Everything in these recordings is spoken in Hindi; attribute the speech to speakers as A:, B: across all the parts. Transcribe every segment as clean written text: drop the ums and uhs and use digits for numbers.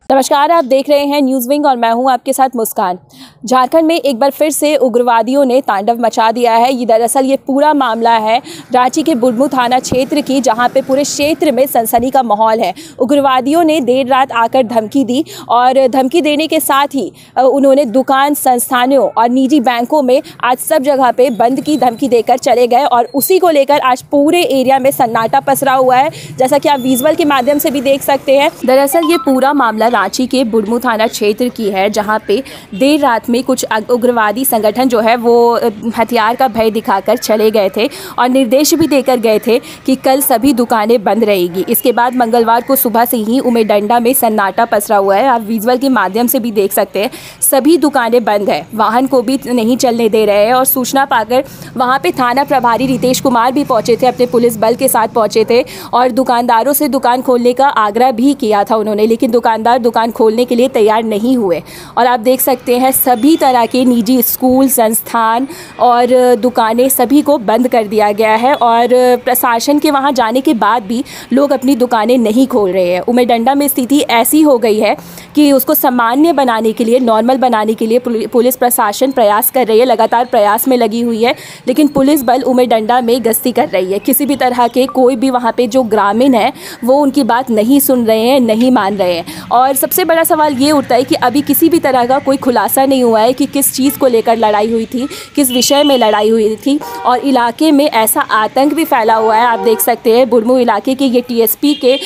A: नमस्कार, आप देख रहे हैं न्यूज़ विंग और मैं हूं आपके साथ मुस्कान। झारखंड में एक बार फिर से उग्रवादियों ने तांडव मचा दिया है। दरअसल ये पूरा मामला है रांची के बुढ़मू थाना क्षेत्र की, जहां पे पूरे क्षेत्र में सनसनी का माहौल है। उग्रवादियों ने देर रात आकर धमकी दी और धमकी देने के साथ ही उन्होंने दुकान, संस्थानों और निजी बैंकों में आज सब जगह पे बंद की धमकी देकर चले गए और उसी को लेकर आज पूरे एरिया में सन्नाटा पसरा हुआ है, जैसा कि आप विजुअल के माध्यम से भी देख सकते हैं। दरअसल ये पूरा मामला रांची के बुढ़मू थाना क्षेत्र की है, जहां पे देर रात में कुछ उग्रवादी संगठन जो है वो हथियार का भय दिखाकर चले गए थे और निर्देश भी देकर गए थे कि कल सभी दुकानें बंद रहेगी। इसके बाद मंगलवार को सुबह से ही उमेडंडा में सन्नाटा पसरा हुआ है। आप विजुअल के माध्यम से भी देख सकते हैं, सभी दुकानें बंद है, वाहन को भी नहीं चलने दे रहे हैं। और सूचना पाकर वहाँ पे थाना प्रभारी रितेश कुमार भी पहुँचे थे, अपने पुलिस बल के साथ पहुँचे थे और दुकानदारों से दुकान खोलने का आग्रह भी किया था उन्होंने, लेकिन दुकानदार दुकान खोलने के लिए तैयार नहीं हुए। और आप देख सकते हैं सभी तरह के निजी स्कूल, संस्थान और दुकानें सभी को बंद कर दिया गया है और प्रशासन के वहां जाने के बाद भी लोग अपनी दुकानें नहीं खोल रहे हैं। उमेडंडा में स्थिति ऐसी हो गई है कि उसको सामान्य बनाने के लिए, नॉर्मल बनाने के लिए पुलिस प्रशासन प्रयास कर रही है, लगातार प्रयास में लगी हुई है, लेकिन पुलिस बल उमेडंडा में गश्ती कर रही है। किसी भी तरह के कोई भी वहाँ पे जो ग्रामीण है वो उनकी बात नहीं सुन रहे हैं, नहीं मान रहे हैं। और सबसे बड़ा सवाल ये उठता है कि अभी किसी भी तरह का कोई खुलासा नहीं हुआ है कि किस चीज़ को लेकर लड़ाई हुई थी, किस विषय में लड़ाई हुई थी। और इलाके में ऐसा आतंक भी फैला हुआ है, आप देख सकते हैं बुढ़मू इलाके के ये टीएसपी के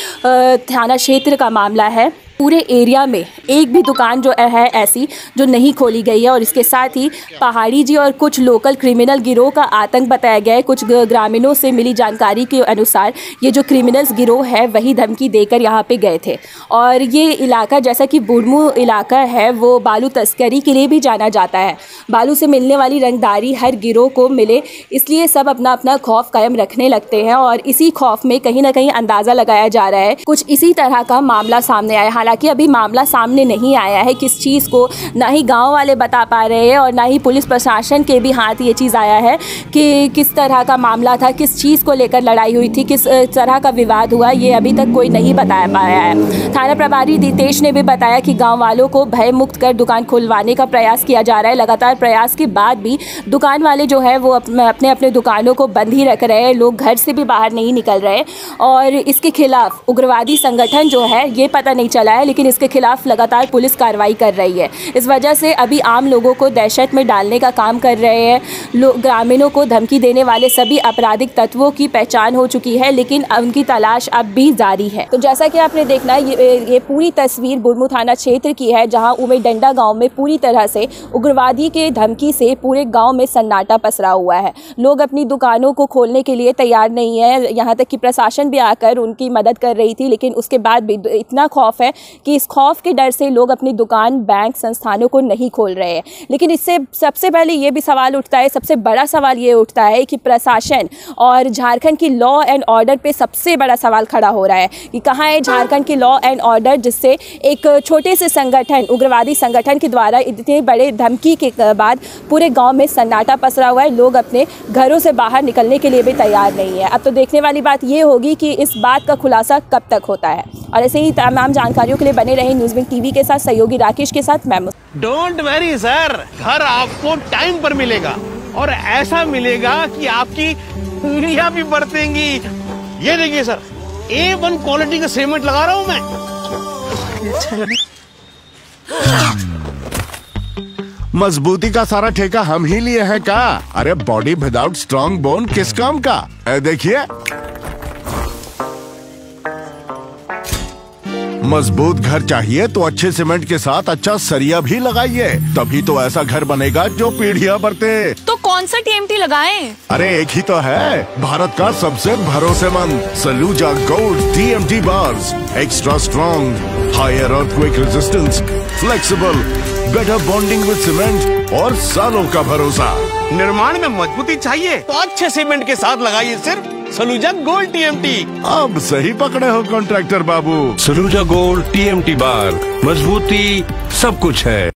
A: थाना क्षेत्र का मामला है। पूरे एरिया में एक भी दुकान जो है ऐसी जो नहीं खोली गई है और इसके साथ ही पहाड़ी जी और कुछ लोकल क्रिमिनल गिरोह का आतंक बताया गया है। कुछ ग्रामीणों से मिली जानकारी के अनुसार ये जो क्रिमिनल्स गिरोह है वही धमकी देकर यहाँ पे गए थे। और ये इलाका, जैसा कि बुढ़मू इलाका है, वो बालू तस्करी के लिए भी जाना जाता है। बालू से मिलने वाली रंगदारी हर गिरोह को मिले, इसलिए सब अपना अपना खौफ कायम रखने लगते हैं और इसी खौफ में कहीं ना कहीं अंदाज़ा लगाया जा रहा है कुछ इसी तरह का मामला सामने आया। हालांकि अभी मामला सामने नहीं आया है किस चीज़ को, ना ही गांव वाले बता पा रहे हैं और ना ही पुलिस प्रशासन के भी हाथ ये चीज़ आया है कि किस तरह का मामला था, किस चीज़ को लेकर लड़ाई हुई थी, किस तरह का विवाद हुआ, ये अभी तक कोई नहीं बता पाया है। थाना प्रभारी रितेश ने भी बताया कि गाँव वालों को भय मुक्त कर दुकान खुलवाने का प्रयास किया जा रहा है। लगातार प्रयास के बाद भी दुकान वाले जो है वो अपने अपने दुकानों को बंद ही रख रहे हैं, लोग घर से भी बाहर नहीं निकल रहे। और इसके खिलाफ उग्रवादी संगठन जो है ये पता नहीं चला है, लेकिन इसके खिलाफ लगातार पुलिस कार्रवाई कर रही है। इस वजह से अभी आम लोगों को दहशत में डालने का काम कर रहे हैं। ग्रामीणों को धमकी देने वाले सभी आपराधिक तत्वों की पहचान हो चुकी है, लेकिन उनकी तलाश अब भी जारी है। तो जैसा कि आपने देखना, ये पूरी तस्वीर बुढ़मू थाना क्षेत्र की है, जहां उमेडंडा गांव में पूरी तरह से उग्रवादी के धमकी से पूरे गांव में सन्नाटा पसरा हुआ है। लोग अपनी दुकानों को खोलने के लिए तैयार नहीं है, यहाँ तक कि प्रशासन भी आकर उनकी मदद कर रही थी, लेकिन उसके बाद भी इतना खौफ है कि इस खौफ के डर से लोग अपनी दुकान, बैंक, संस्थानों को नहीं खोल रहे हैं। लेकिन इससे सबसे पहले ये भी सवाल उठता है, सबसे बड़ा सवाल ये उठता है कि प्रशासन और झारखंड की लॉ एंड ऑर्डर पे सबसे बड़ा सवाल खड़ा हो रहा है कि कहाँ है झारखंड की लॉ एंड ऑर्डर, जिससे एक छोटे से संगठन, उग्रवादी संगठन के द्वारा इतने बड़े धमकी के बाद पूरे गाँव में सन्नाटा पसरा हुआ है। लोग अपने घरों से बाहर निकलने के लिए भी तैयार नहीं है। अब तो देखने वाली बात ये होगी कि इस बात का खुलासा कब तक होता है। और ऐसे ही तमाम जानकारियों के लिए बने रहे न्यूज़ विंग टीवी के साथ, सहयोगी राकेश के साथ मैं।
B: डोंट वरी सर, घर आपको टाइम पर मिलेगा और ऐसा मिलेगा कि आपकी उंगलियां भी बरतेंगी। ये देखिए सर, A1 क्वालिटी का सीमेंट लगा रहा हूं मैं।
C: मजबूती का सारा ठेका हम ही लिए हैं का? अरे बॉडी विदाउट स्ट्रॉन्ग बोन किस काम का? देखिए, मजबूत घर चाहिए तो अच्छे सीमेंट के साथ अच्छा सरिया भी लगाइए, तभी तो ऐसा घर बनेगा जो पीढ़ियां बरते।
D: तो कौन सा टीएमटी लगाएं?
C: अरे एक ही तो है, भारत का सबसे भरोसेमंद Saluja gold TMT bars. Extra strong, higher earthquake resistance, flexible, better bonding with cement और सालों का भरोसा।
B: निर्माण में मजबूती चाहिए तो अच्छे सीमेंट के साथ लगाइए सिर्फ सलूजा गोल्ड टीएमटी।
C: अब सही पकड़े हो कॉन्ट्रैक्टर बाबू।
E: सलूजा गोल्ड टीएमटी बार, मजबूती सब कुछ है।